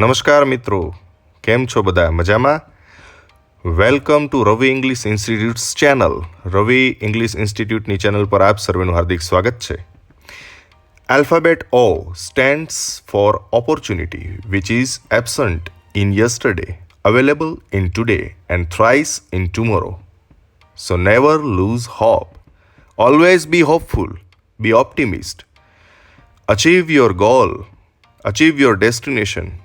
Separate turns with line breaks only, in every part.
નમસ્કાર મિત્રો, કેમ છો બધા? મજામાં? Welcome to Ravi English institutes channel. Ravi English ઇન્સ્ટિટ્યૂટની ચેનલ પર આપ સર્વેનું હાર્દિક સ્વાગત છે. Alphabet O stands for opportunity, which is absent in yesterday, available in today, and thrice in tomorrow. So never lose hope. Always be hopeful, be optimist. Achieve your goal, achieve your destination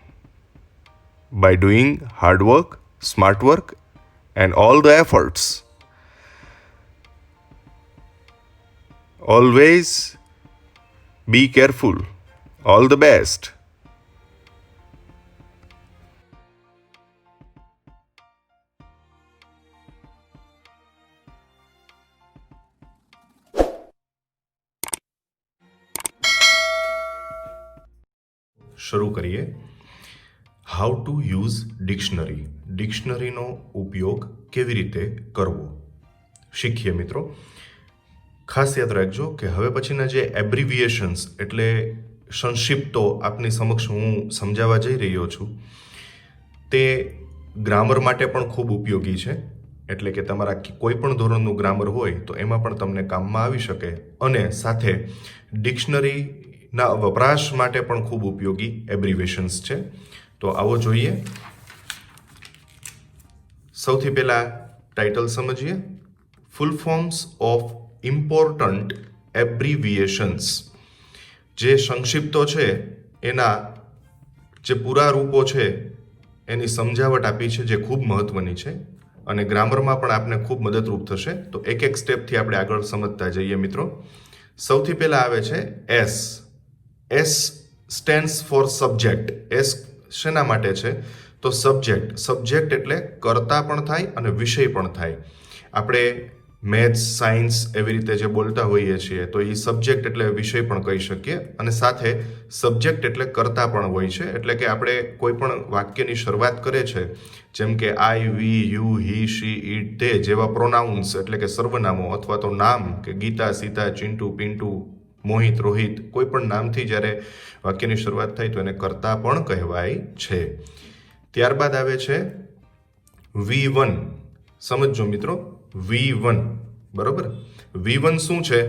by doing hard work, smart work, and all the efforts. Always be careful. All the best. શરૂ કરીએ. How to use dictionary. ડિક્શનરીનો ઉપયોગ કેવી રીતે કરવો શીખીએ મિત્રો. ખાસ યાદ રાખજો કે હવે પછીના જે એબ્રિવિએશન્સ એટલે સંક્ષિપ્તો આપની સમક્ષ હું સમજાવવા જઈ રહ્યો છું તે ગ્રામર માટે પણ ખૂબ ઉપયોગી છે. એટલે કે તમારા કોઈ પણ ધોરણનું ગ્રામર હોય તો એમાં પણ તમને કામમાં આવી શકે અને સાથે ડિક્શનરીના વપરાશ માટે પણ ખૂબ ઉપયોગી એબ્રિવિએશન્સ છે. તો આવો જોઈએ. સૌથી પહેલાં ટાઇટલ સમજીએ. ફૂલ ફોર્મ્સ ઓફ ઇમ્પોર્ટન્ટ એબ્રિવિએશન્સ. જે સંક્ષિપ્તો છે એના જે પૂરા રૂપો છે એની સમજાવટ આપી છે જે ખૂબ મહત્વની છે અને ગ્રામરમાં પણ આપને ખૂબ મદદરૂપ થશે. તો એક એક સ્ટેપથી આપણે આગળ સમજતા જઈએ મિત્રો. સૌથી પહેલાં આવે છે S. S stands for subject. S શેના માટે છે? તો સબ્જેક્ટ. સબ્જેક્ટ એટલે કર્તા પણ થાય અને વિષય પણ થાય. આપણે મેથ્સ, સાયન્સ એવી રીતે જે બોલતા હોઈએ છીએ તો એ સબ્જેક્ટ એટલે વિષય પણ કહી શકીએ અને સાથે સબ્જેક્ટ એટલે કર્તા પણ હોય છે. એટલે કે આપણે કોઈ પણ વાક્યની શરૂઆત કરે છે જેમ કે I, we, you, he, she, it, તે જેવા પ્રોનાઉન્સ એટલે કે સર્વનામો અથવા તો નામ કે ગીતા, સીતા, ચિંટુ, પિન્ટુ, મોહિત, રોહિત કોઈ પણ નામથી જ્યારે વાક્યની શરૂઆત થાય તો એને કર્તા પણ કહેવાય છે. ત્યારબાદ આવે છે V1. સમજો મિત્રો, V1 બરોબર. V1 શું છે?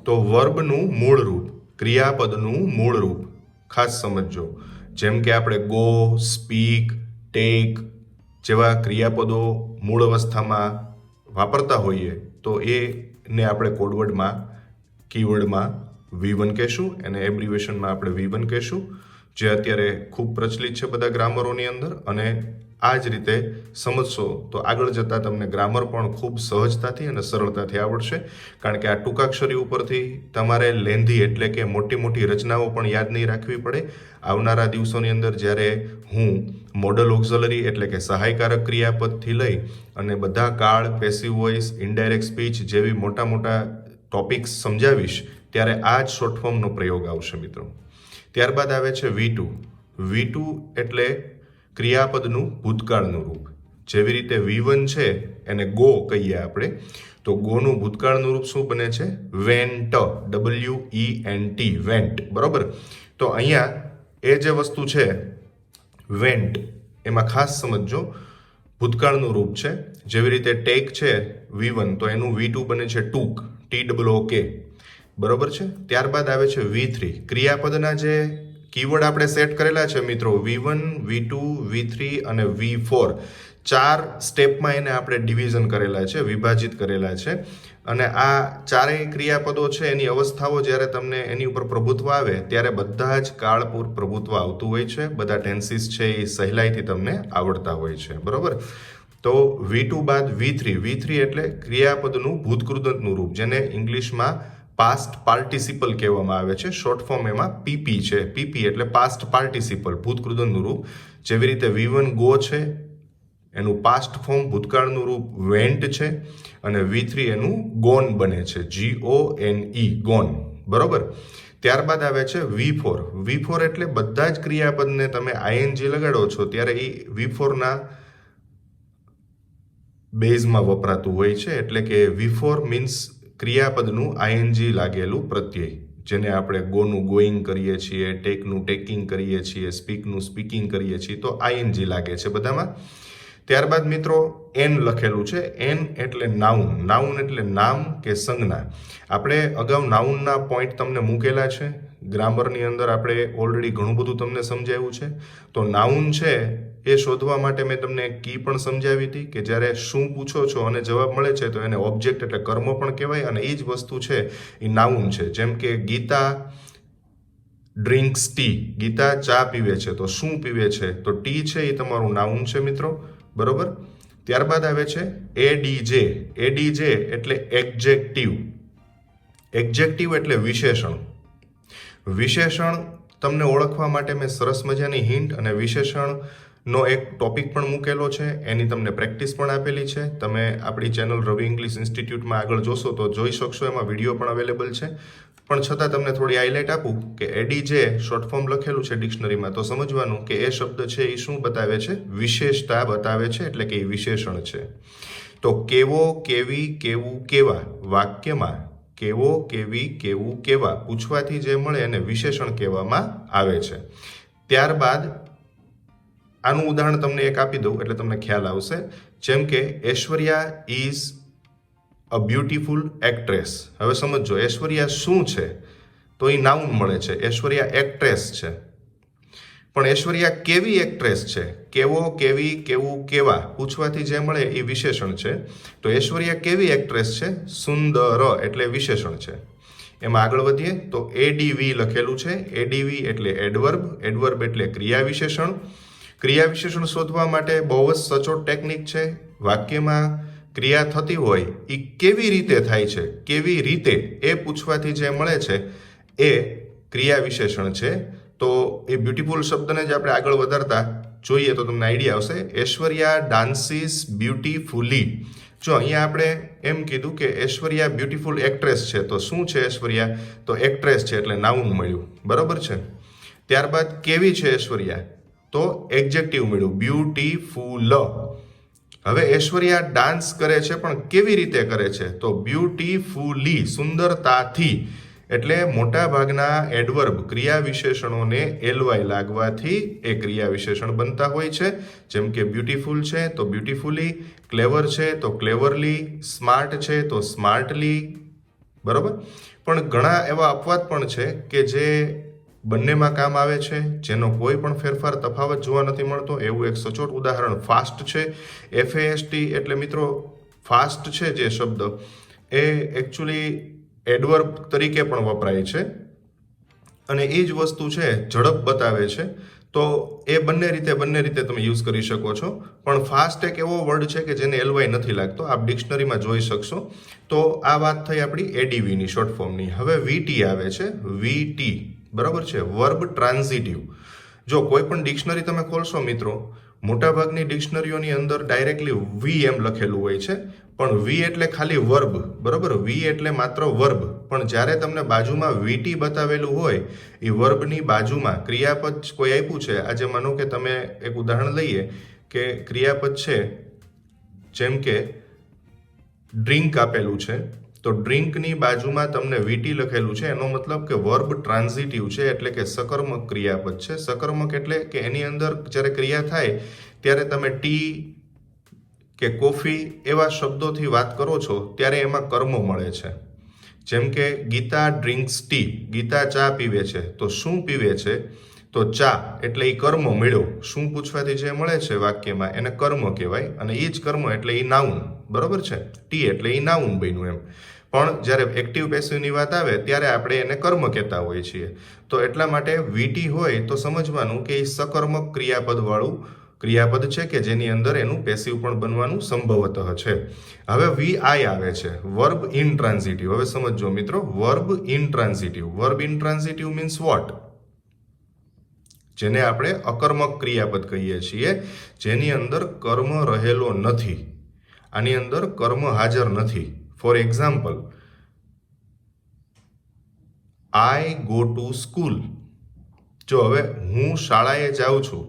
તો વર્બનું મૂળ રૂપ, ક્રિયાપદનું મૂળ રૂપ. ખાસ સમજો. જેમ કે આપણે ગો, સ્પીક, ટેક જેવા ક્રિયાપદો મૂળ અવસ્થામાં વાપરતા હોઈએ તો એને આપણે કોડવર્ડમાં, કીવર્ડમાં V1 કહેશું. એને એબ્રિવેશનમાં આપણે V1 કહેશું, જે અત્યારે ખૂબ પ્રચલિત છે બધા ગ્રામરોની અંદર. અને આ જ રીતે સમજશો તો આગળ જતાં તમને ગ્રામર પણ ખૂબ સહજતાથી અને સરળતાથી આવડશે. કારણ કે આ ટૂંકાક્ષરી ઉપરથી તમારે લેન્ધી એટલે કે મોટી મોટી રચનાઓ પણ યાદ નહીં રાખવી પડે. આવનારા દિવસોની અંદર જ્યારે હું મોડલ ઓક્ઝલરી એટલે કે સહાયકારક ક્રિયાપદથી લઈ અને બધા કાળ, પેસિવ વોઇસ, ઇનડાયરેક્ટ સ્પીચ જેવી મોટા મોટા ટોપિક્સ સમજાવીશ ત્યારે આ જ શોર્ટ ફોર્મનો પ્રયોગ આવશે મિત્રો. ત્યારબાદ આવે છે V2. V2 એટલે ક્રિયાપદનું ભૂતકાળનું રૂપ. જેવી રીતે V1 છે એને ગો કહીએ આપણે, તો ગોનું ભૂતકાળનું રૂપ શું બને છે? વેન્ટ. WENT, vent. બરોબર. તો અહીંયા એ જે વસ્તુ છે વેન્ટ એમાં ખાસ સમજો ભૂતકાળનું રૂપ છે. જેવી રીતે ટેક છે V1 તો એનું V2 બને છે ટૂક, TOOK. બરોબર છે. ત્યારબાદ આવે છે V3. ક્રિયાપદના જે કીવર્ડ આપણે સેટ કરેલા છે મિત્રો, V1, V2, V3 અને V4 ચાર સ્ટેપમાં એને આપણે ડિવિઝન કરેલા છે, વિભાજિત કરેલા છે. અને આ ચારેય ક્રિયાપદો છે એની અવસ્થાઓ જ્યારે તમને એની ઉપર પ્રભુત્વ આવે ત્યારે બધા જ કાળપૂર પ્રભુત્વ આવતું હોય છે. બધા ટેન્સીસ છે એ સહેલાઈથી તમને આવડતા હોય છે. બરોબર. તો V2 બાદ V3. V3 એટલે ક્રિયાપદનું ભૂતકૃદંતનું રૂપ, જેને ઇંગ્લિશમાં પાસ્ટ પાર્ટિસિપલ કહેવામાં આવે છે. શોર્ટ ફોર્મ એમાં PP છે. PP એટલે પાસ્ટ પાર્ટિસિપલ, ભૂતકૃદંતનું રૂપ. જેવી રીતે V1 ગો છે એનું પાસ્ટ ફોર્મ ભૂતકાળનું રૂપ વેન્ટ છે અને V3 એનું ગોન બને છે, GONE, ગોન. બરોબર. ત્યારબાદ આવે છે V4. V4 એટલે બધા જ ક્રિયાપદને તમે ING લગાડો છો ત્યારે એ V4ના બેઝમાં વપરાતું હોય છે. એટલે કે V4 મીન્સ ક્રિયાપદનું ING લાગેલું પ્રત્યય. જેને આપણે ગોનું ગોઈંગ કરીએ છીએ, ટેકનું ટેકિંગ કરીએ છીએ, સ્પીકનું સ્પીકિંગ કરીએ છીએ, તો આઈએનજી લાગે છે બધામાં. ત્યારબાદ મિત્રો એન લખેલું છે. એન એટલે નાઉન. નાઉન એટલે નામ કે સંજ્ઞા. આપણે અગાઉ નાઉનના પોઈન્ટ તમને મૂકેલા છે. ગ્રામરની અંદર આપણે ઓલરેડી ઘણું બધું તમને સમજાવ્યું છે. તો નાઉન છે એ શોધવા માટે મેં તમને એક કી પણ સમજાવી હતી કે જ્યારે શું પૂછો છો અને જવાબ મળે છે તો એને ઓબ્જેક્ટ એટલે કર્મ પણ કહેવાય, અને એ જ વસ્તુ છે એ નાઉન છે. જેમ કે ગીતા ડ્રિંક્સ ટી. ગીતા ચા પીવે છે, તો શું પીવે છે? તો ટી છે એ તમારું નાઉન છે મિત્રો, બરોબર. ત્યારબાદ આવે છે એડીજે. એડીજે એટલે એક્જેક્ટિવ. એક્જેક્ટિવ એટલે વિશેષણ. વિશેષણ તમને ઓળખવા માટે મેં સરસ મજાની હિન્ટ અને વિશેષણનો એક ટોપિક પણ મૂકેલો છે, એની તમને પ્રેક્ટિસ પણ આપેલી છે. તમે આપણી ચેનલ રવિ ઇંગ્લિશ ઇન્સ્ટિટ્યૂટમાં આગળ જોશો તો જોઈ શકશો, એમાં વિડીયો પણ અવેલેબલ છે. પણ છતાં તમને થોડી હાઇલાઇટ આપું કે એડીજે શોર્ટ ફોર્મ લખેલું છે ડિક્શનરીમાં, તો સમજવાનું કે એ શબ્દ છે એ શું બતાવે છે? વિશેષતા બતાવે છે, એટલે કે એ વિશેષણ છે. તો કેવો, કેવી, કેવું, કેવા વાક્યમાં કેવો, કેવી, કેવું, કેવા પૂછવાથી જે મળે એને વિશેષણ કહેવામાં આવે છે. ત્યારબાદ આનું ઉદાહરણ તમને એક આપી દઉં એટલે તમને ખ્યાલ આવશે. જેમ કે Aishwarya is a beautiful actress. હવે સમજો ઐશ્વર્યા શું છે? તો એ નાઉન મળે છે. ઐશ્વર્યા એક્ટ્રેસ છે. પણ ઐશ્વર્યા કેવી એક્ટ્રેસ છે? કેવો, કેવી, કેવું, કેવા પૂછવાથી જે મળે એ વિશેષણ છે. તો ઐશ્વર્યા કેવી એક્ટ્રેસ છે? સુંદર એટલે વિશેષણ છે. એમાં આગળ વધીએ તો એડીવી લખેલું છે. એડીવી એટલે એડવર્બ. એડવર્બ એટલે ક્રિયા વિશેષણ. ક્રિયા વિશેષણ શોધવા માટે બહુ જ સચોટ ટેકનિક છે. વાક્યમાં ક્રિયા થતી હોય એ કેવી રીતે થાય છે, કેવી રીતે એ પૂછવાથી જે મળે છે એ ક્રિયા વિશેષણ છે. તો એ બ્યુટીફુલ શબ્દને જ આપણે આગળ વધારતા જોઈએ તો તમને આઈડિયા આવશે. Aishwarya dances beautifully. જો અહીંયા આપણે એમ કીધું કે ઐશ્વર્યા બ્યુટીફુલ એક્ટ્રેસ છે, તો શું છે ઐશ્વર્યા? તો એક્ટ્રેસ છે એટલે નાઉન મળ્યું, બરોબર છે. ત્યારબાદ કેવી છે ઐશ્વર્યા? તો એક્જેક્ટિવ મળ્યું, બ્યુટીફુલ. હવે ઐશ્વર્યા ડાન્સ કરે છે પણ કેવી રીતે કરે છે? તો બ્યુટીફુલી, સુંદરતાથી. એટલે મોટા ભાગના એડવર્બ ક્રિયા વિશેષણોને એલવાય લાગવાથી એ ક્રિયા વિશેષણ બનતા હોય છે. જેમ કે બ્યુટીફુલ છે તો બ્યુટીફુલી, ક્લેવર છે તો ક્લેવરલી, સ્માર્ટ છે તો સ્માર્ટલી, બરોબર. પણ ઘણા એવા અપવાદ પણ છે કે જે બંનેમાં કામ આવે છે, જેનો કોઈ પણ ફેરફાર તફાવત જોવા નથી મળતો. એવું એક સચોટ ઉદાહરણ ફાસ્ટ છે. FAST એટલે મિત્રો ફાસ્ટ છે જે શબ્દ એ એકચ્યુઅલી એડવર્બ તરીકે પણ વપરાય છે, અને એ જ વસ્તુ છે ઝડપ બતાવે છે. તો એ બંને રીતે તમે યુઝ કરી શકો છો. પણ ફાસ્ટ એક એવો વર્ડ છે કે જેને એલવાય નથી લાગતો, આપ ડિક્શનરીમાં જોઈ શકશો. તો આ વાત થઈ આપણી એડીવીની શોર્ટ ફોર્મની. હવે VT આવે છે. VT બરાબર છે, વર્બ ટ્રાન્ઝિટિવ. જો કોઈ પણ ડિક્શનરી તમે ખોલશો મિત્રો, મોટાભાગની ડિક્શનરીઓની અંદર ડાયરેક્ટલી વી એમ લખેલું હોય છે, પણ વી એટલે ખાલી વર્બ, બરોબર. વી એટલે માત્ર વર્બ. પણ જ્યારે તમને બાજુમાં VT બતાવેલું હોય, એ વર્બની બાજુમાં ક્રિયાપદ કોઈ આપ્યું છે. આજે માનો કે તમે એક ઉદાહરણ લઈએ કે ક્રિયાપદ છે જેમ કે ડ્રિંક આપેલું છે, તો ડ્રિંકની બાજુમાં તમને VT લખેલું છે, એનો મતલબ કે વર્બ ટ્રાન્ઝિટિવ છે, એટલે કે સકર્મક ક્રિયાપદ છે. સકર્મક એટલે કે એની અંદર જ્યારે ક્રિયા થાય ત્યારે તમે ટી કે કોફી એવા શબ્દોથી વાત કરો છો ત્યારે એમાં કર્મ મળે છે. જેમ કે ગીતા ડ્રિંક્સ ટી. ગીતા ચા પીવે છે, તો શું પીવે છે? તો ચા એટલે એ કર્મ મળ્યો. શું પૂછવાથી જે મળે છે વાક્યમાં એને કર્મ કહેવાય, અને એ જ કર્મ એટલે એ નાઉન, બરોબર છે. ટી એટલે એ નાઉન બન્યું એમ. પણ જ્યારે એક્ટિવ પેસિવની વાત આવે ત્યારે આપણે એને કર્મ કહેતા હોઈએ છીએ. તો એટલા માટે VT હોય તો સમજવાનું કે એ સકર્મક ક્રિયાપદવાળું ક્રિયાપદ છે કે જેની અંદર એનું પેસિવ પણ બનવાનું સંભવતઃ છે. હવે VI આવે છે, વર્બ ઇન ટ્રાન્ઝિટિવ. હવે સમજો મિત્રો, verb intransitive. Verb intransitive means what? જેને આપણે અકર્મક ક્રિયાપદ કહીએ છીએ, જેની અંદર કર્મ રહેલો નથી, આની અંદર કર્મ હાજર નથી. For example, I go to school. જો હવે હું શાળાએ જાઉં છું,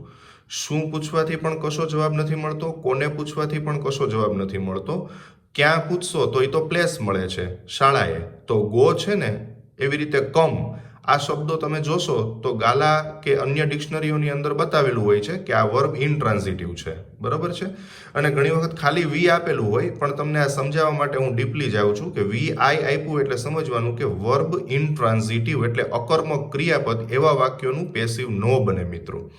શું પૂછવાથી પણ કશો જવાબ નથી મળતો, કોને પૂછવાથી પણ કશો જવાબ નથી મળતો. ક્યાં પૂછશો તો એ તો પ્લેસ મળે છે, શાળાએ. તો ગો છે ને એવી રીતે કમ આ શબ્દો તમે જોશો તો ગાલા કે અન્ય ડિક્શનરીઓની અંદર બતાવેલું હોય છે કે આ વર્બ ઇનટ્રાન્ઝિટિવ છે, બરાબર છે. અને ઘણી વખત ખાલી વી આપેલું હોય, પણ તમને આ સમજાવવા માટે હું ડીપલી જાઉં છું કે વી આઈ આપ્યું એટલે સમજવાનું કે વર્બ ઇનટ્રાન્ઝિટિવ એટલે અકર્મક ક્રિયાપદ એવા વાક્યોનું પેસિવ ન બને મિત્રો.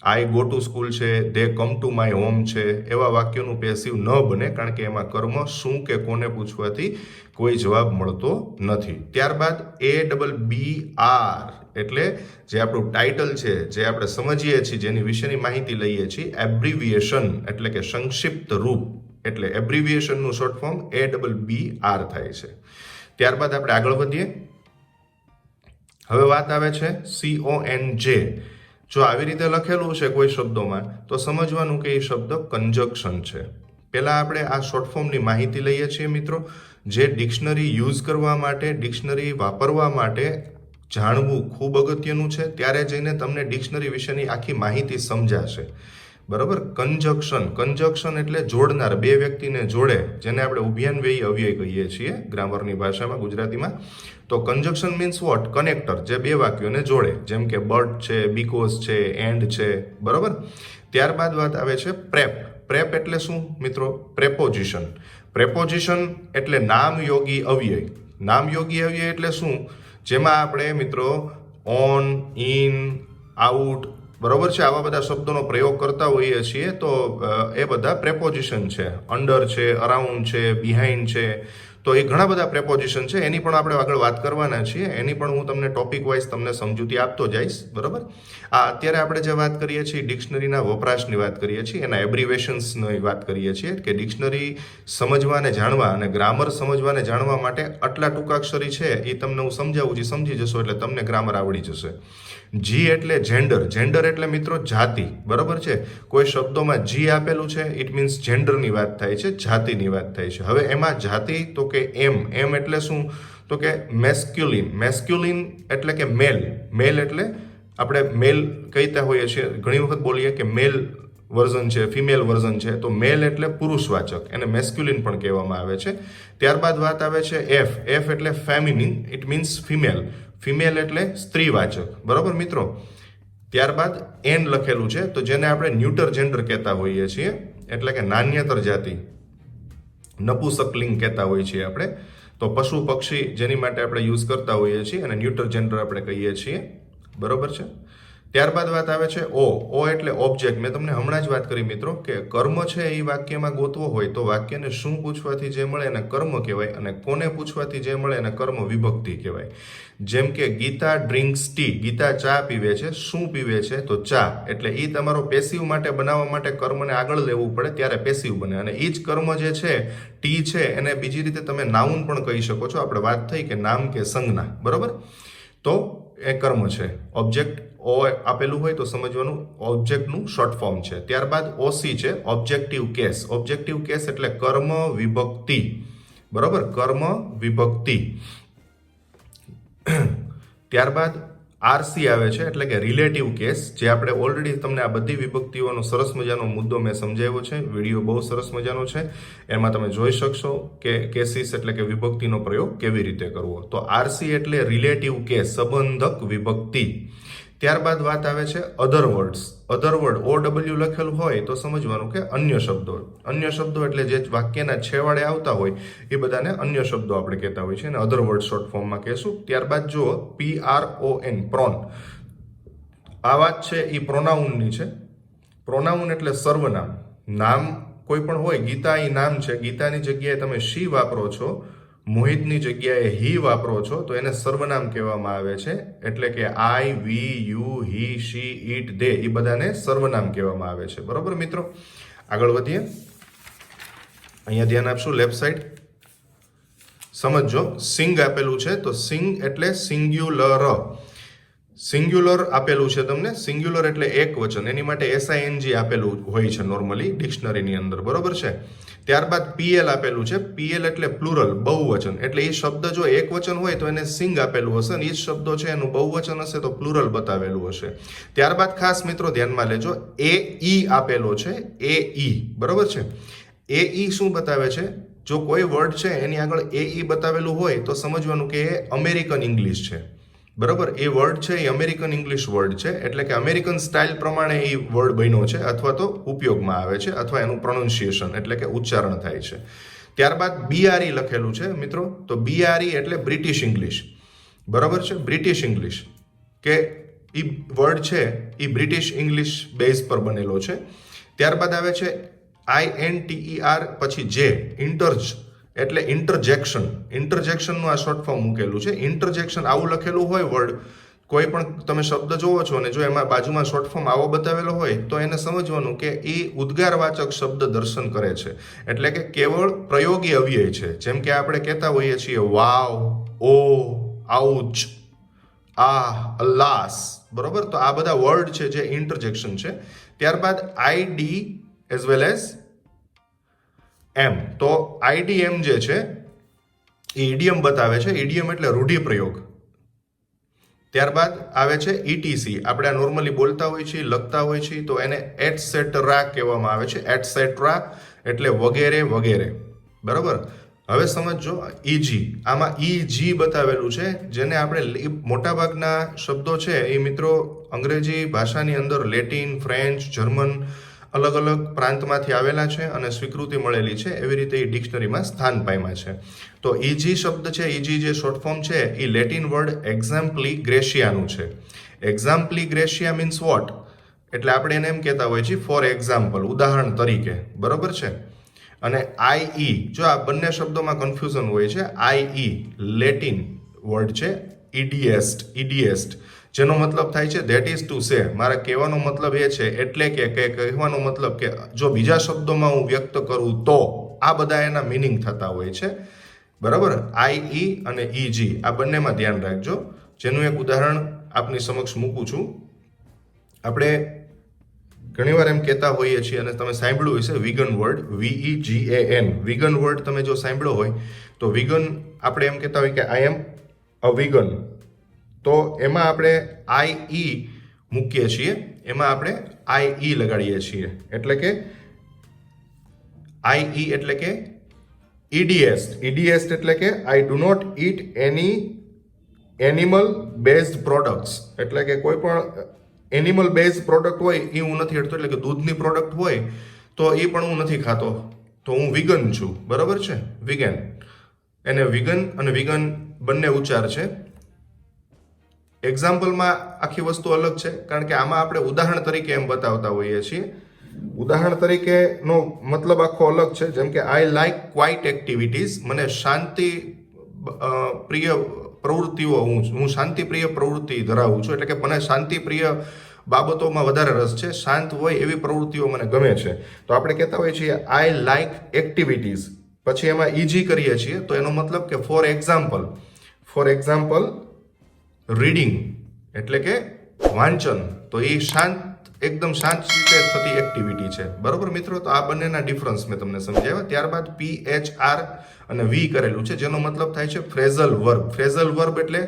આઈ ગો ટુ સ્કૂલ છે, દે કમ ટુ માય હોમ છે, એવા વાક્યોનું પેસિવ ન બને, કારણ કે એમાં કર્મ શું કે કોને પૂછવાથી કોઈ જવાબ મળતો નથી. ત્યારબાદ ABBR એટલે જે આપણું ટાઇટલ છે, જે આપણે સમજીએ છીએ, જેની વિશેની માહિતી લઈએ છીએ, એબ્રિવિએશન એટલે કે સંક્ષિપ્ત રૂપ, એટલે એબ્રિવિએશનનું શોર્ટ ફોર્મ ABBR થાય છે. ત્યારબાદ આપણે આગળ વધીએ. હવે વાત આવે છે CONJ. જો આવી રીતે લખેલું છે કોઈ શબ્દોમાં તો સમજવાનું કે એ શબ્દ કંજક્શન છે. પહેલાં આપણે આ શોર્ટ ફોર્મની માહિતી લઈએ છીએ મિત્રો. જે ડિક્શનરી યુઝ કરવા માટે, ડિક્શનરી વાપરવા માટે જાણવું ખૂબ અગત્યનું છે. ત્યારે જઈને તમને ડિક્શનરી વિશેની આખી માહિતી સમજાશે, બરાબર. કંજક્શન એટલે જોડનાર, બે વ્યક્તિને જોડે, જેને આપણે ઉભયાન્વયી અવ્યય કહીએ છીએ ગ્રામરની ભાષામાં, ગુજરાતીમાં. તો કંજક્શન મીન્સ વોટ? કનેક્ટર, જે બે વાક્યોને જોડે, જેમ કે બટ છે, બીકોઝ છે, એન્ડ છે, બરાબર. ત્યારબાદ વાત આવે છે પ્રેપ એટલે શું મિત્રો? પ્રેપોઝિશન એટલે નામયોગી અવ્યય. નામયોગી અવ્યય એટલે શું? જેમાં આપણે મિત્રો ઓન, ઇન, આઉટ, બરોબર છે, આવા બધા શબ્દોનો પ્રયોગ કરતા હોઈએ છીએ. તો એ બધા પ્રેપોઝિશન છે. અંડર છે, અરાઉન્ડ છે, બિહાઇન્ડ છે, તો એ ઘણા બધા પ્રેપોઝિશન છે. એની પણ આપણે આગળ વાત કરવાના છીએ. એની પણ હું તમને ટોપિક વાઇઝ તમને સમજૂતી આપતો જઈશ, બરાબર. અત્યારે આપણે જે વાત કરીએ છીએ ડિક્શનરીના વપરાશની વાત કરીએ છીએ, એના એબ્રિવેશન્સની વાત કરીએ છીએ કે ડિક્શનરી સમજવા અને જાણવા અને ગ્રામર સમજવા અને જાણવા માટે આટલા ટૂંકાક્ષરી છે એ તમને હું સમજાવું છું, સમજી જશો એટલે તમને ગ્રામર આવડી જશે. જી એટલે જેન્ડર એટલે મિત્રો જાતિ, બરાબર છે. કોઈ શબ્દોમાં જી આપેલું છે, ઇટ મીન્સ જેન્ડરની વાત થાય છે, જાતિની વાત થાય છે. હવે એમાં જાતિ તો કે એમ એટલે શું? તો કે મેસ્ક્યુલિન એટલે કે મેલ એટલે આપણે મેલ કહેતા હોઈએ છીએ, ઘણી વખત બોલીએ કે મેલ વર્ઝન છે, ફિમેલ વર્ઝન છે. તો મેલ એટલે પુરુષવાચક, એને મેસ્ક્યુલિન પણ કહેવામાં આવે છે. ત્યારબાદ વાત આવે છે એફ એટલે ફેમિનિન, ઇટ મીન્સ ફિમેલ એટલે સ્ત્રીવાચક, બરાબર મિત્રો. ત્યારબાદ એન લખેલું છે, તો જેને આપણે ન્યુટર જેન્ડર કહેતા હોઈએ છીએ, એટલે કે નાન્યતર જાતિ, નપુસકલિંગ કહેતા હોઈએ છીએ આપણે. તો પશુ પક્ષી જેની માટે આપણે યુઝ કરતા હોઈએ છીએ અને ન્યુટર જેન્ડર આપણે કહીએ છીએ, બરોબર છે. ત્યારબાદ વાત આવે છે ઓ એટલે ઓબ્જેક્ટ. મેં તમને હમણાં જ વાત કરી મિત્રો કે કર્મ છે એ વાક્યમાં ગોતવો હોય તો વાક્યને શું પૂછવાથી જે મળે એને કર્મ કહેવાય, અને કોને પૂછવાથી જે મળે એને કર્મ વિભક્તિ કહેવાય. જેમ કે ગીતા ડ્રિંક્સ ટી, ગીતા ચા પીવે છે. શું પીવે છે? તો ચા. એટલે એ તમારો પેસિવ માટે બનાવવા માટે કર્મને આગળ લેવું પડે, ત્યારે પેસિવ બને. અને એ જ કર્મ જે છે ટી છે એને બીજી રીતે તમે નાઉન પણ કહી શકો છો. આપણે વાત થઈ કે નામ કે સંજ્ઞા, બરોબર. તો એ કર્મ છે. ઓબ્જેક્ટ ઓ આપેલું હોય તો સમજવાનું ઓબ્જેક્ટનું શોર્ટ ફોર્મ છે. ત્યારબાદ ઓસી છે, ઓબ્જેક્ટિવ કેસ. ઓબ્જેક્ટિવ કેસ એટલે કર્મ વિભક્તિ, બરોબર, કર્મ વિભક્તિ. ત્યારબાદ આરસી આવે છે, એટલે કે રિલેટિવ કેસ, જે આપણે ઓલરેડી તમને આ બધી વિભક્તિઓનો સરસ મજાનો મુદ્દો મેં સમજાવ્યો છે. વિડીયો બહુ સરસ મજાનો છે, એમાં તમે જોઈ શકશો કે કેસીસ એટલે કે વિભક્તિનો પ્રયોગ કેવી રીતે કરવો. તો આરસી એટલે રિલેટિવ કેસ, સંબંધક વિભક્તિ. ત્યારબાદ વાત આવે છે અધર વર્ડ. OW લખેલું હોય તો સમજવાનું કે અન્ય શબ્દો. અન્ય શબ્દો એટલે જે વાક્યના છેવાડે આવતા હોય એ બધાને અન્ય શબ્દો આપણે કહેતા હોય છે, અને અધર વર્ડ શોર્ટ ફોર્મમાં કહેશું. ત્યારબાદ જુઓ PRON. આ વાત છે એ પ્રોનાઉનની છે. પ્રોનાઉન એટલે સર્વનામ. નામ કોઈ પણ હોય, ગીતા એ નામ છે, ગીતાની જગ્યાએ તમે શી વાપરો છો, મોહિતની જગ્યાએ હી વાપરો છો, તો એને સર્વનામ કહેવામાં આવે છે. એટલે કે I, we, you, he, she, it, they, એ બધાને સર્વનામ કહેવામાં આવે છે, બરોબર મિત્રો. આગળ વધીએ. અહીંયા ધ્યાન આપશું, લેફ્ટ સાઈડ સમજો. સિંગ આપેલું છે, તો સિંગ એટલે સિંગ્યુલર આપેલું છે તમને. સિંગ્યુલર એટલે એક વચન, એની માટે SING આપેલું હોય છે નોર્મલી ડિક્શનરીની અંદર, બરોબર છે. ત્યારબાદ PL આપેલું છે. PL એટલે પ્લુરલ, બહુવચન. એટલે એ શબ્દ જો એક વચન હોય તો એને સિંગ આપેલું હશે, અને એ શબ્દો છે એનું બહુવચન હશે તો પ્લુરલ બતાવેલું હશે. ત્યારબાદ ખાસ મિત્રો ધ્યાનમાં લેજો, AE આપેલો છે, AE, બરોબર છે. AE શું બતાવે છે? જો કોઈ વર્ડ છે એની આગળ AE બતાવેલું હોય તો સમજવાનું કે એ અમેરિકન ઇંગ્લિશ છે. બરાબર, એ વર્ડ છે એ અમેરિકન ઇંગ્લિશ વર્ડ છે, એટલે કે અમેરિકન સ્ટાઇલ પ્રમાણે એ વર્ડ બન્યો છે અથવા તો ઉપયોગમાં આવે છે અથવા એનું પ્રોનાઉન્સિએશન એટલે કે ઉચ્ચારણ થાય છે. ત્યારબાદ BRE લખેલું છે મિત્રો, તો BRE એટલે બ્રિટિશ ઇંગ્લિશ. બરાબર છે, બ્રિટિશ ઇંગ્લિશ કે એ વર્ડ છે એ બ્રિટિશ ઇંગ્લિશ બેઝ પર બનેલો છે. ત્યારબાદ આવે છે INTER પછી J, ઇન્ટર્જ એટલે ઇન્ટરજેક્શન. ઇન્ટરજેક્શનનું આ શોર્ટ ફોર્મ મૂકેલું છે. ઇન્ટરજેક્શન આવું લખેલું હોય વર્ડ, કોઈ પણ તમે શબ્દ જોવો છો અને જો એમાં બાજુમાં શોર્ટ ફોર્મ આવો બતાવેલો હોય તો એને સમજવાનું કે એ ઉદ્ગારવાચક શબ્દ દર્શન કરે છે, એટલે કે કેવળ પ્રયોગી અવ્યય છે. જેમ કે આપણે કહેતા હોઈએ છીએ વાવ, ઓ, આઉચ, અલાસ. બરોબર, તો આ બધા વર્ડ છે જે ઇન્ટરજેક્શન છે. ત્યારબાદ ID as well as M. તો IDM જે છે એ ઇડિયમ બતાવે છે. ઇડિયમ એટલે રૂઢિપ્રયોગ. ત્યારબાદ આવે છે ETC. આપણે આ નોર્મલી બોલતા હોઈએ છીએ, લખતા હોઈએ છીએ, તો એને એટસેટ્રા કહેવામાં આવે છે. એટસેટ્રા એટલે વગેરે વગેરે. બરાબર, હવે સમજો EG. આમાં EG બતાવેલું છે, જેને આપણે મોટાભાગના શબ્દો છે એ મિત્રો અંગ્રેજી ભાષાની અંદર લેટિન, ફ્રેન્ચ, જર્મન અલગ અલગ પ્રાંતમાંથી આવેલા છે અને સ્વીકૃતિ મળેલી છે, એવી રીતે એ ડિક્શનરીમાં સ્થાન પામ્યા છે. તો EG શબ્દ છે, EG જે શોર્ટ ફોર્મ છે એ લેટિન વર્ડ એક્ઝામ્પલી ગ્રેશિયાનું છે. એક્ઝામ્પલી ગ્રેશિયા મીન્સ વોટ, એટલે આપણે એને એમ કહેતા હોઈએ છીએ ફોર એક્ઝામ્પલ, ઉદાહરણ તરીકે. બરોબર છે. અને IE, જો આ બંને શબ્દોમાં કન્ફ્યુઝન હોય છે, IE લેટિન વર્ડ છે ઇડીએસ્ટ, જેનો મતલબ થાય છે ધેટ ઇઝ ટુ સે. મારા કહેવાનો મતલબ એ છે, એટલે કે કહેવાનો મતલબ કે જો બીજા શબ્દોમાં હું વ્યક્ત કરું તો, આ બધા એના મિનિંગ થતા હોય છે. બરાબર, IE અને EG આ બંનેમાં ધ્યાન રાખજો. જેનું એક ઉદાહરણ આપની સમક્ષ મૂકું છું. આપણે ઘણીવાર એમ કહેતા હોઈએ છીએ અને તમે સાંભળ્યું હશે vegan word, VEGAN. Vegan word તમે જો સાંભળ્યો હોય તો વિગન આપણે એમ કહેતા હોય કે આઈ એમ અ વિગન, તો એમાં આપણે IE મૂકીએ છીએ, એમાં આપણે IE લગાડીએ છીએ, એટલે કે IE એટલે કે EDS એટલે કે I do not eat any animal based products, એટલે કે કોઈ પણ એનિમલ બેઝ પ્રોડક્ટ હોય એ હું નથી હેડતો, એટલે કે દૂધની પ્રોડક્ટ હોય તો એ પણ હું નથી ખાતો, તો હું વિગન છું. બરાબર છે, વિગન. એને વિગન અને વિગન બંને ઉચ્ચાર છે. એક્ઝામ્પલમાં આખી વસ્તુ અલગ છે, કારણ કે આમાં આપણે ઉદાહરણ તરીકે એમ બતાવતા હોઈએ છીએ. ઉદાહરણ તરીકેનો મતલબ આખો અલગ છે. જેમ કે આઈ લાઈક ક્વાઇટ એક્ટિવિટીઝ, મને શાંતિ પ્રિય પ્રવૃત્તિઓ, હું શાંતિપ્રિય પ્રવૃત્તિ ધરાવું છું, એટલે કે મને શાંતિપ્રિય બાબતોમાં વધારે રસ છે, શાંત હોય એવી પ્રવૃત્તિઓ મને ગમે છે. તો આપણે કહેતા હોઈએ છીએ આઈ લાઈક એક્ટિવિટીઝ, પછી એમાં EG કરીએ છીએ, તો એનો મતલબ કે ફોર એક્ઝામ્પલ રીડિંગ એટલે કે વાંચન, તો એ એકદમ શાંત રીતે થતી એક્ટિવિટી છે. બરોબર મિત્રો, તો આ બંનેના ડિફરન્સ મેં તમને સમજાવ્યા. ત્યારબાદ PHR અને V કરેલું છે, જેનો મતલબ થાય છે ફ્રેઝલ વર્બ. ફ્રેઝલ વર્બ એટલે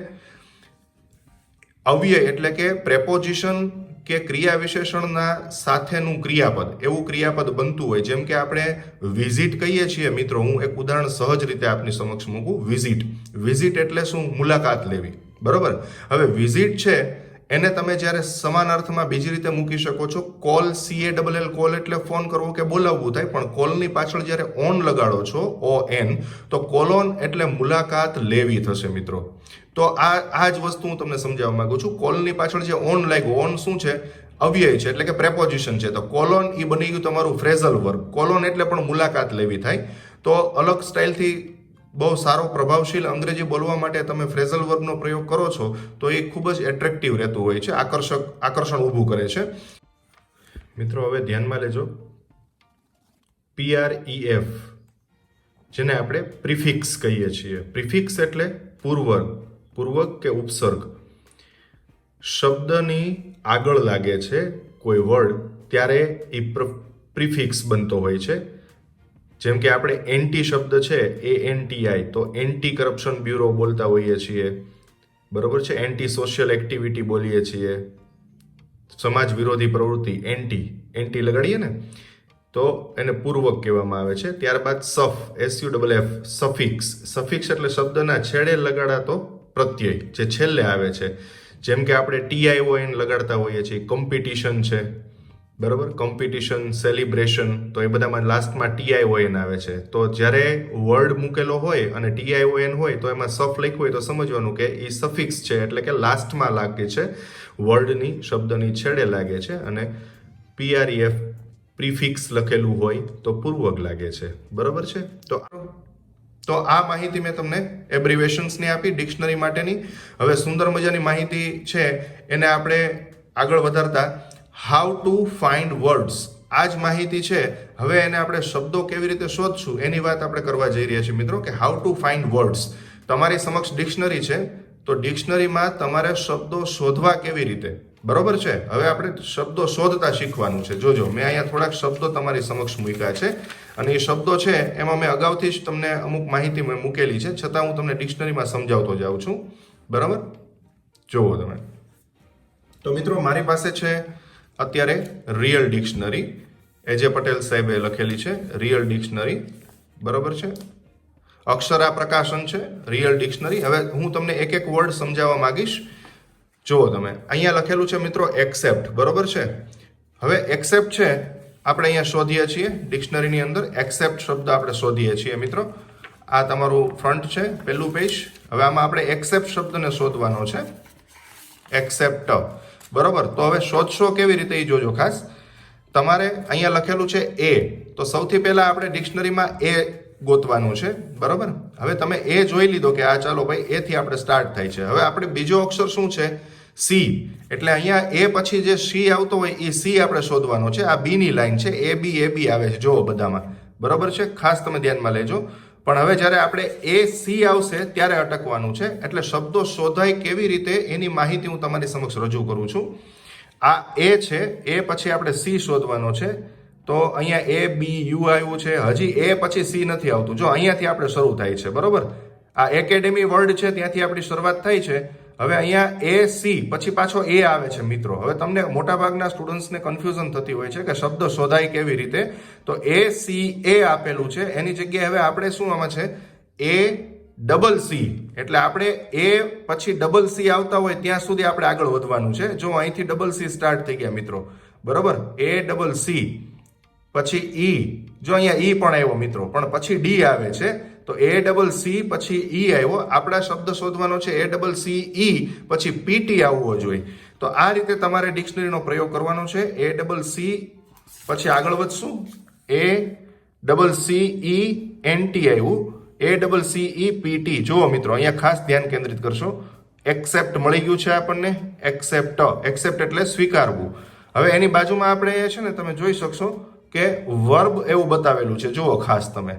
અવ્યય, એટલે કે પ્રેપોઝિશન કે ક્રિયા વિશેષણના સાથેનું ક્રિયાપદ, એવું ક્રિયાપદ બનતું હોય. જેમ કે આપણે વિઝિટ કહીએ છીએ મિત્રો, હું એક ઉદાહરણ સહજ રીતે આપની સમક્ષ મૂકું. વિઝિટ એટલે શું? મુલાકાત લેવી. બરોબર, હવે વિઝિટ છે એને તમે જ્યારે સમાન અર્થમાં બીજી રીતે મૂકી શકો છો. કોલ, CALL, કોલ એટલે ફોન કરવો કે બોલાવવું થાય, પણ કોલની પાછળ જ્યારે ઓન લગાડો છો, ON, તો કોલોન એટલે મુલાકાત લેવી થશે મિત્રો. તો આ જ વસ્તુ હું તમને સમજાવવા માંગુ છું. કોલની પાછળ જે ઓન લાગ્યું, ઓન શું છે? અવ્યય છે, એટલે કે પ્રેપોઝિશન છે. તો કોલોન એ બની ગયું તમારું ફ્રેઝલ વર્બ. કોલોન એટલે પણ મુલાકાત લેવી થાય. તો અલગ સ્ટાઇલથી બહુ સારો પ્રભાવશીલ અંગ્રેજી બોલવા માટે તમે ફ્રેઝલ વર્બનો પ્રયોગ કરો છો તો એ ખૂબ જ એટ્રેક્ટિવ રહેતું હોય છે, આકર્ષણ ઊભું કરે છે. મિત્રો હવે ધ્યાનમાં લેજો, PREF જેને આપણે પ્રિફિક્સ કહીએ છીએ. પ્રિફિક્સ એટલે પૂર્વક કે ઉપસર્ગ. શબ્દની આગળ લાગે છે કોઈ વર્ડ ત્યારે એ પ્રિફિક્સ બનતો હોય છે. જેમ કે આપણે એન્ટી શબ્દ છે ANTI, તો એન્ટી કરપ્શન બ્યુરો બોલતા હોઈએ છીએ. બરોબર છે, એન્ટી સોશિયલ એક્ટિવિટી બોલીએ છીએ, સમાજ વિરોધી પ્રવૃત્તિ, એન્ટી લગાડીએ ને, તો એને પૂર્વક કહેવામાં આવે છે. ત્યારબાદ SUFF સફિક્સ. સફિક્સ એટલે શબ્દના છેડે લગાડાતો પ્રત્યય જે છેલ્લે આવે છે. જેમ કે આપણે TION લગાડતા હોઈએ છીએ. કોમ્પિટિશન છે, બરાબર, કોમ્પિટિશન, સેલિબ્રેશન, તો એ બધામાં લાસ્ટમાં TION આવે છે. તો જ્યારે વર્ડ મૂકેલો હોય અને TION હોય તો એમાં સફ લખ્યું હોય તો સમજવાનું કે એ સફિક્સ છે, એટલે કે લાસ્ટમાં લાગે છે, વર્ડની, શબ્દની છેડે લાગે છે. અને PREF પ્રિફિક્સ લખેલું હોય તો પૂર્વક લાગે છે, બરાબર છે. તો આ માહિતી મેં તમને એબ્રિવેશન્સની આપી ડિક્શનરી માટેની. હવે સુંદર મજાની માહિતી છે એને આપણે આગળ વધારતા હાઉ ટુ ફાઇન્ડ વર્ડ્સ, આ જ માહિતી છે. હવે એને આપણે શબ્દો કેવી રીતે શોધશું એની વાત આપણે કરવા જઈ રહ્યા છીએ મિત્રો, કે હાઉ ટુ ફાઇન્ડ વર્ડ્સ. તમારી સમક્ષ ડિક્શનરી છે, તો ડિક્શનરીમાં તમારે શબ્દો શોધવા કેવી રીતે, બરોબર છે. હવે આપણે શબ્દો શોધતા શીખવાનું છે. જોજો, મેં અહીંયા થોડાક શબ્દો તમારી સમક્ષ મૂક્યા છે અને એ શબ્દો છે એમાં મેં અગાઉથી જ તમને અમુક માહિતી મેં મૂકેલી છે, છતાં હું તમને ડિક્શનરીમાં સમજાવતો જાઉં છું, બરાબર. જુઓ તમે. તો મિત્રો, મારી પાસે છે અત્યારે રિયલ ડિક્શનરી, AJ પટેલ સાહેબે લખેલી છે રિયલ ડિક્શનરી, બરાબર છે. અક્ષરા પ્રકાશન છે રિયલ ડિક્શનરી. હવે હું તમને એક એક વર્ડ સમજાવવા માંગીશ. જુઓ તમે, અહીંયા લખેલું છે મિત્રો એક્સેપ્ટ, બરોબર છે. હવે એક્સેપ્ટ છે આપણે અહીંયા શોધીએ છીએ ડિક્શનરીની અંદર. એક્સેપ્ટ શબ્દ આપણે શોધીએ છીએ મિત્રો. આ તમારું ફ્રન્ટ છે, પહેલું પેજ. હવે આમાં આપણે એક્સેપ્ટ શબ્દને શોધવાનો છે, એક્સેપ્ટ, બરોબર. તો હવે શોધશો કેવી રીતે એ જોજો ખાસ. તમારે અહીંયા લખેલું છે એ, તો સૌથી પહેલા આપણે ડિક્શનરીમાં એ ગોતવાનું છે, બરોબર. હવે તમે એ જોઈ લીધો કે આ ચાલો ભાઈ એ થી આપણે સ્ટાર્ટ થાય છે. હવે આપણે બીજો અક્ષર શું છે, સી. એટલે અહીંયા એ પછી જે સી આવતો હોય એ સી આપણે શોધવાનો છે. આ બી ની લાઈન છે, એ બી આવે છે જુઓ બધામાં, બરોબર છે. ખાસ તમે ધ્યાનમાં લેજો. પણ હવે જ્યારે આપણે એ સી આવશે ત્યારે અટકવાનું છે. એટલે શબ્દો શોધાય કેવી રીતે એની માહિતી હું તમારી સમક્ષ રજૂ કરું છું. આ એ છે, એ પછી આપણે સી શોધવાનો છે. તો અહીંયા એ બી યુ આવ્યું છે, હજી એ પછી સી નથી આવતું. જો અહીંયાથી આપણે શરૂ થાય છે, બરોબર. આ એકેડેમી વર્ડ છે ત્યાંથી આપણી શરૂઆત થાય છે. હવે અહીંયા એ સી પછી પાછો એ આવે છે મિત્રો. હવે તમને મોટાભાગના સ્ટુડન્ટ્સને કન્ફ્યુઝન થતી હોય છે કે શબ્દ શોધાય કેવી રીતે. તો એ સી એ આપેલું છે, એની જગ્યાએ હવે આપણે શું આમાં છે એ ડબલ સી. એટલે આપણે એ પછી ડબલ સી આવતા હોય ત્યાં સુધી આપણે આગળ વધવાનું છે. જો અહીંથી ડબલ સી સ્ટાર્ટ થઈ ગયા મિત્રો, બરોબર. એ ડબલ સી પછી ઈ, જો અહીંયા ઈ પણ આવ્યો મિત્રો, પણ પછી ડી આવે છે. તો એ ડબલ સી પછી ઈ આવ્યો. આપણા શબ્દ શોધવાનો છે એ ડબલ સી ઈ પછી પીટી આવવો જોઈએ. તો આ રીતે તમારે ડિક્શનરીનો પ્રયોગ કરવાનો છે. એ ડબલ સી પછી આગળ વધશું, એ ડબલ સી ઈ એનટી આવ્યું, એ ડબલ સી ઈ પીટી. જુઓ મિત્રો, અહીંયા ખાસ ધ્યાન કેન્દ્રિત કરશો. એક્સેપ્ટ મળી ગયું છે આપણને, એક્સેપ્ટ. એક્સેપ્ટ એટલે સ્વીકારવું. હવે એની બાજુમાં આપણે છે ને તમે જોઈ શકશો કે વર્બ એવું બતાવેલું છે. જુઓ ખાસ તમે,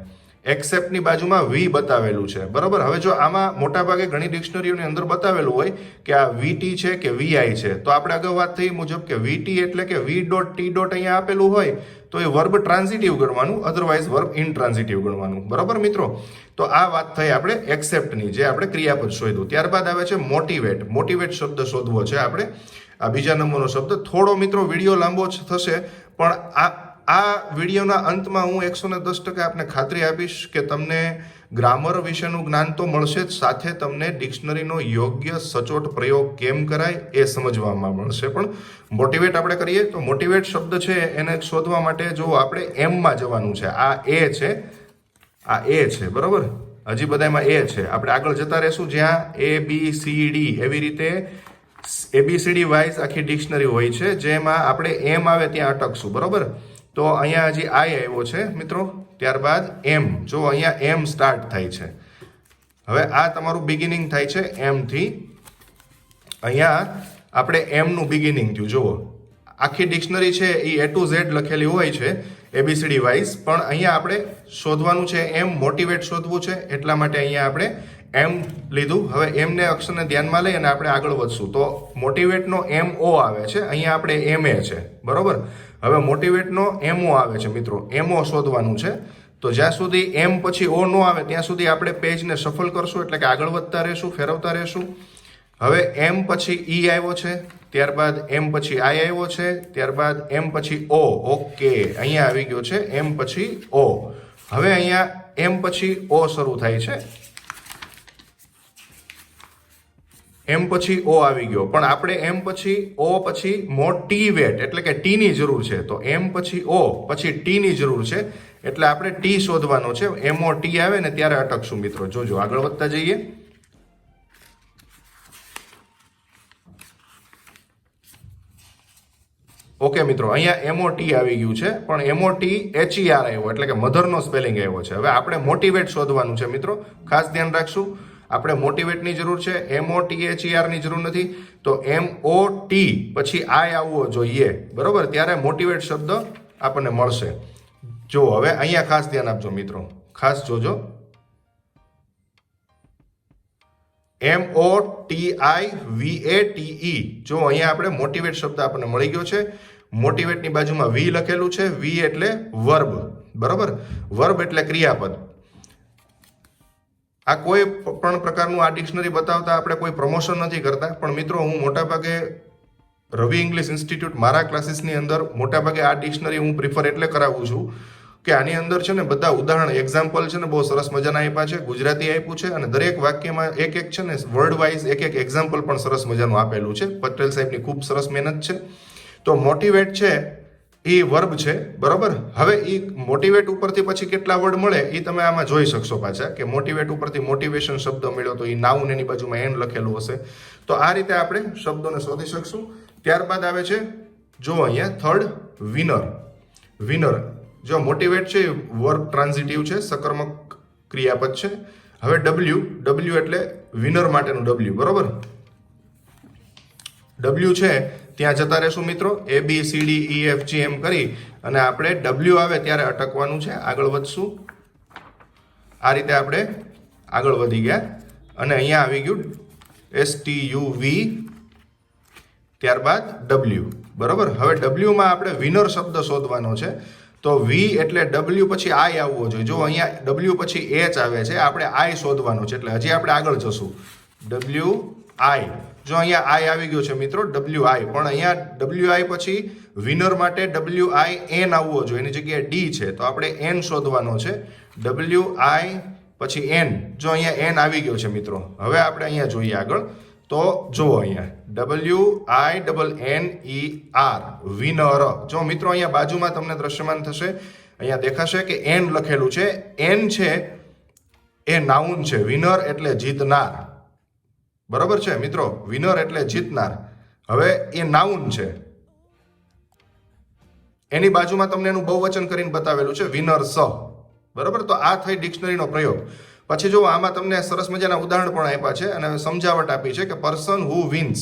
એક્સેપ્ટની બાજુમાં વી બતાવેલું છે, બરાબર. હવે જો આમાં મોટાભાગે ઘણી ડિક્શનરીઓની અંદર બતાવેલું હોય કે આ વીટી છે કે વીઆઈ છે, તો આપણે અગાઉ વાત થઈ મુજબ કે વીટી એટલે કે વી ડોટ ટી ડોટ અહીંયા આપેલું હોય તો એ વર્બ ટ્રાન્ઝિટિવ ગણવાનું, અધરવાઇઝ વર્બ ઇનટ્રાન્ઝિટિવ ગણવાનું, બરાબર મિત્રો. તો આ વાત થઈ આપણે એક્સેપ્ટની, જે આપણે ક્રિયાપદ શોધ્યું. ત્યારબાદ આવે છે મોટિવેટ. મોટિવેટ શબ્દ શોધવો છે આપણે. આ બીજા નંબરનો શબ્દ. થોડો મિત્રો વિડીયો લાંબો થશે, પણ આ વિડીયોના અંતમાં હું 110% આપને ખાતરી આપીશ કે તમને ગ્રામર વિશેનું જ્ઞાન તો મળશે જ, સાથે તમને ડિક્શનરીનો યોગ્ય સચોટ પ્રયોગ કેમ કરાય એ સમજવામાં મળશે. પણ મોટિવેટ આપણે કરીએ તો મોટિવેટ શબ્દ છે એને શોધવા માટે જો આપણે એમમાં જવાનું છે. આ એ છે, આ એ છે, બરોબર. હજી બધામાં એ છે. આપણે આગળ જતા રહીશું જ્યાં એ બી સી ડી એવી રીતે ABCD વાઇઝ આખી ડિક્શનરી હોય છે, જેમાં આપણે એમ આવે ત્યાં અટકશું, બરોબર. તો અહીંયા હજી આઈ આવ્યો છે મિત્રો. ત્યારબાદ એમ. જો અહીંયા એમ સ્ટાર્ટ થાય છે. હવે આ તમારું બિગિનિંગ થાય છે એમ થી. અહીંયા આપણે એમ નું બિગિનિંગ થયું. જુઓ, આખી ડિક્શનરી છે એ A to Z લખેલી હોય છે ABCD વાઇઝ, પણ અહીંયા આપણે શોધવાનું છે એમ, મોટિવેટ શોધવું છે, એટલા માટે અહીંયા આપણે એમ લીધું. હવે એમને અક્ષરને ધ્યાનમાં લઈ અને આપણે આગળ વધશું. તો મોટિવેટનો MO આવે છે, અહીંયા આપણે MA છે, બરોબર. હવે મોટિવેટનો MO આવે છે મિત્રો, MO શોધવાનું છે. તો જ્યાં સુધી એમ પછી ઓ નો આવે ત્યાં સુધી આપણે પેજને સફળ કરશું, એટલે કે આગળ વધતા રહેશું, ફેરવતા રહેશું. હવે એમ પછી ઈ આવ્યો છે, ત્યારબાદ એમ પછી આઈ આવ્યો છે, ત્યારબાદ એમ પછી ઓ. ઓકે, અહીંયા આવી ગયો છે એમ પછી ઓ. હવે અહીંયા એમ પછી ઓ શરૂ થાય છે, એમ પછી ઓ આવી ગયો, પણ આપણે એમ પછી ઓ પછી મોટી વેટ એટલે કે ટી ની જરૂર છે. તો એમ પછી ઓ પછી ટી ની જરૂર છે, એટલે આપણે ટી શોધવાનો છે. એમઓ ટી આવે ને ત્યારે અટકશું મિત્રો. જોજો આગળ વધતા જઈએ. ઓકે મિત્રો, અહીંયા એમઓટી આવી ગયું છે, પણ એમઓટી HER આવ્યો એટલે કે મધરનો સ્પેલિંગ આવ્યો છે. હવે આપણે મોટિવેટ શોધવાનું છે મિત્રો, ખાસ ધ્યાન રાખશું. આપણે મોટિવેટની જરૂર છે, MOTHER ની જરૂર નથી. તો MOT પછી આઈ આવવો જોઈએ, બરોબર, ત્યારે મોટિવેટ શબ્દ આપણને મળશે. જો હવે અહીંયા ખાસ ધ્યાન આપજો મિત્રો, ખાસ જોજો. MOTIVATE. જો અહીંયા આપણે મોટિવેટ શબ્દ આપણને મળી ગયો છે. મોટિવેટની બાજુમાં વી લખેલું છે. વી એટલે વર્બ, બરોબર, વર્બ એટલે ક્રિયાપદ. આ કોઈ પણ પ્રકારનું આ ડિક્શનરી બતાવતા આપણે કોઈ પ્રમોશન નથી કરતા, પણ મિત્રો હું મોટાભાગે રવિ ઇંગ્લિશ ઇન્સ્ટિટ્યૂટ મારા ક્લાસીસની અંદર મોટાભાગે આ ડિક્શનરી હું પ્રિફર એટલે કરાવું છું કે આની અંદર છે ને બધા ઉદાહરણ એક્ઝામ્પલ છે ને બહુ સરસ મજાના આપ્યા છે. ગુજરાતી આપ્યું છે અને દરેક વાક્યમાં એક એક છે ને વર્ડ વાઇઝ એક એક એક્ઝામ્પલ પણ સરસ મજાનું આપેલું છે. પટેલ સાહેબની ખૂબ સરસ મહેનત છે. તો મોટિવેટ છે એ વર્બ છે, બરોબર. હવે એ મોટિવેટ ઉપરથી પછી કેટલા વર્ડ મળે એ તમે આમાં જોઈ શકશો પાછા, કે મોટિવેટ ઉપરથી મોટિવેશન શબ્દ મળ્યો તો એ નાઉન એની બાજુમાં એન લખેલું હશે. તો આ રીતે આપણે શબ્દોને શોધી શકશું. ત્યારબાદ આવે છે જો અહીંયા થર્ડ વિનર. વિનર જો મોટિવેટ છે વર્બ ટ્રાન્ઝિટિવ છે, સકર્મક ક્રિયાપદ છે. હવે ડબલ્યુ એટલે વિનર માટેનું ડબલ્યુ, બરોબર. ડબલ્યુ છે ત્યાં જતા રહેશું મિત્રો. ABCDEFG એમ કરી અને આપણે ડબલ્યુ આવે ત્યારે અટકવાનું છે. આગળ વધશું. આ રીતે આપણે આગળ વધી ગયા અને અહીંયા આવી ગયું STUV, ત્યારબાદ ડબલ્યુ, બરોબર. હવે ડબલ્યુમાં આપણે વિનર શબ્દ શોધવાનો છે. તો વી એટલે ડબલ્યુ પછી આઈ આવવો જોઈએ. જો અહીંયા ડબલ્યુ પછી એચ આવે છે, આપણે આઈ શોધવાનો છે, એટલે હજી આપણે આગળ જશું. WI. જો અહીંયા આઈ આવી ગયો છે મિત્રો, WI, પણ અહીંયા WI પછી વિનર માટે WIN આવવો જોઈએ, એની જગ્યાએ ડી છે, તો આપણે એન શોધવાનો છે. WI પછી એન. જો અહીંયા એન આવી ગયો છે મિત્રો. હવે આપણે અહીંયા જોઈએ આગળ. તો જુઓ અહીંયા WINNER, વિનર. જો મિત્રો અહીંયા બાજુમાં તમને દ્રશ્યમાન થશે, અહીંયા દેખાશે કે એન લખેલું છે. એન છે એ નાઉન છે, વિનર એટલે જીતનાર, બરોબર છે મિત્રો. વિનર એટલે જીતનાર. હવે એ નાઉન છે, એની બાજુમાં તમને એનું બહુવચન કરીને બતાવેલું છે વિનર્સ, બરોબર. તો આ થઈ ડિક્શનરીનો પ્રયોગ. પછી જો આમાં તમને સરસ મજાના ઉદાહરણ પણ આપ્યા છે અને સમજાવટ આપી છે કે પર્સન હુ વિન્સ,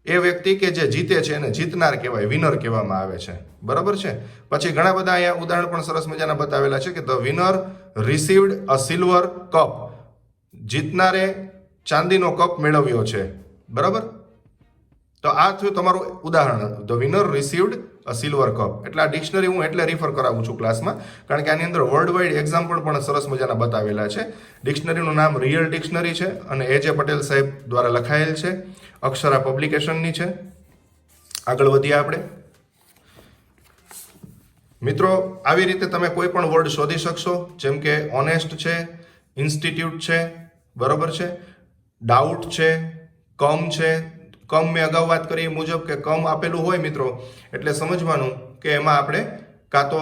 એ વ્યક્તિ કે જે જીતે છે એને જીતનાર કહેવાય, વિનર કહેવામાં આવે છે, બરોબર છે. પછી ઘણા બધા અહીંયા ઉદાહરણ પણ સરસ મજાના બતાવેલા છે કે the winner received a silver cup, જીતનારે ચાંદીનો કપ મેળવ્યો છે, બરાબર. તો આ થયું તમારું ઉદાહરણ, the winner received a silver cup. એટલે આ ડિક્શનરી હું એટલે રિફર કરાવું છું ક્લાસમાં, કારણ કે આની અંદર વર્લ્ડ વાઇડ એક્ઝામ્પલ પણ સરસ મજાના બતાવેલા છે. ડિક્શનરીનું નામ રિયલ ડિક્શનરી છે અને AJ પટેલ સાહેબ દ્વારા લખાયેલ છે, અક્ષરા પબ્લિકેશનની છે. આગળ વધીએ આપણે મિત્રો. આવી રીતે તમે કોઈ પણ વર્ડ શોધી શકશો, જેમ કે ઓનેસ્ટ છે, ઇન્સ્ટિટ્યૂટ છે, બરોબર છે, ડાઉટ છે, કમ છે. કમ મેં અગાઉ વાત કરી એ મુજબ કે કમ આપેલું હોય મિત્રો એટલે સમજવાનું કે એમાં આપણે કાં તો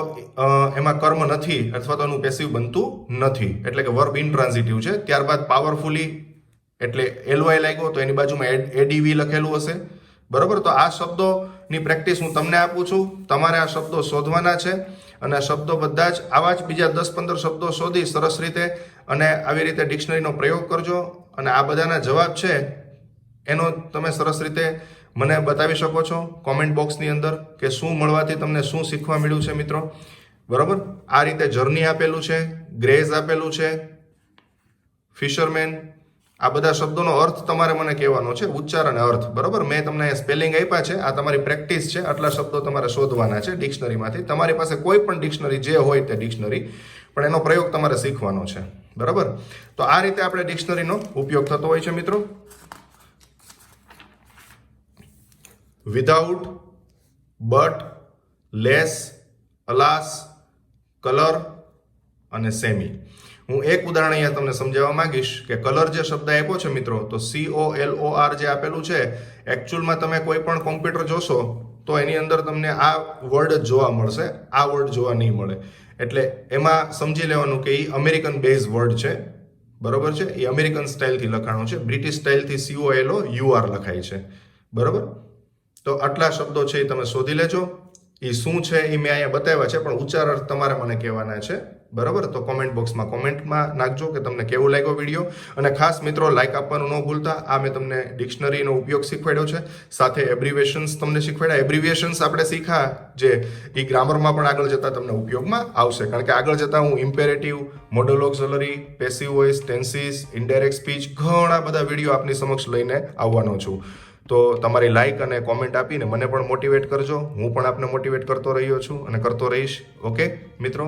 એમાં કર્મ નથી અથવા તો એનું પેસિવ બનતું નથી, એટલે કે વર્બ ઇનટ્રાન્ઝિટિવ છે. ત્યારબાદ પાવરફુલી એટલે LY લાગ્યો તો એની બાજુમાં ADV લખેલું હશે, બરોબર. તો આ શબ્દોની પ્રેક્ટિસ હું તમને આપું છું. તમારે આ શબ્દો શોધવાના છે અને આ શબ્દો બધા જ આવા જ બીજા 10-15 શબ્દો શોધી સરસ રીતે અને આવી રીતે ડિક્શનરીનો પ્રયોગ કરજો અને આ બધાના જવાબ છે એનો તમે સરસ રીતે મને બતાવી શકો છો કોમેન્ટ બોક્સની અંદર કે શું મળવાથી તમને શું શીખવા મળ્યું છે મિત્રો, બરાબર. આ રીતે જર્ની આપેલું છે, ગ્રેઝ આપેલું છે, ફિશરમેન. આ બધા શબ્દોનો અર્થ તમારે મને કહેવાનો છે, ઉચ્ચાર અને અર્થ, બરાબર. મેં તમને સ્પેલિંગ આપ્યા છે, આ તમારી પ્રેક્ટિસ છે. આટલા શબ્દો તમારે શોધવાના છે ડિક્શનરીમાંથી. તમારી પાસે કોઈ પણ ડિક્શનરી જે હોય તે ડિક્શનરી, પણ એનો પ્રયોગ તમારે શીખવાનો છે, બરાબર. તો આ રીતે આપણે ડિક્શનરીનો ઉપયોગ થતો હોય છે મિત્રો. વિધાઉટ, બટ, લેસ, અલાસ, કલર અને સેમી. હું એક ઉદાહરણ અહીંયા તમને સમજાવવા માંગીશ કે કલર જે શબ્દ આપ્યો છે મિત્રો, તો COLOR જે આપેલું છે, એકચ્યુઅલમાં તમે કોઈ પણ કોમ્પ્યુટર જોશો તો એની અંદર તમને આ વર્ડ જોવા મળશે, આ વર્ડ જોવા નહીં મળે. એટલે એમાં સમજી લેવાનું કે એ અમેરિકન બેઝ વર્ડ છે, બરોબર છે. એ અમેરિકન સ્ટાઇલથી લખાણો છે, બ્રિટિશ સ્ટાઇલથી COLOUR લખાય છે, બરોબર. તો આટલા શબ્દો છે એ તમે શોધી લેજો. એ શું છે એ મેં અહીંયા બતાવ્યા છે, પણ ઉચ્ચાર અર્થ તમારે મને કહેવાના છે, બરાબર. તો કોમેન્ટ બોક્સમાં કોમેન્ટમાં નાખજો કે તમને કેવો લાગ્યો વિડીયો. અને ખાસ મિત્રો લાઈક આપવાનું ન ભૂલતા. આ મેં તમને ડિક્શનરીનો ઉપયોગ શીખવાડ્યો છે, સાથે એબ્રિવેશન્સ તમને શીખવાડ્યા. એબ્રિવેશન્સ આપણે શીખ્યા જે એ ગ્રામરમાં પણ આગળ જતાં તમને ઉપયોગમાં આવશે, કારણ કે આગળ જતાં હું imperative, model auxiliary, passive voice, tenses, indirect speech, ઘણા બધા વિડીયો આપની સમક્ષ લઈને આવવાનો છું. તો તમારી લાઈક અને કોમેન્ટ આપીને મને પણ મોટિવેટ કરજો. હું પણ આપને મોટિવેટ કરતો રહ્યો છું અને કરતો રહીશ. ઓકે મિત્રો.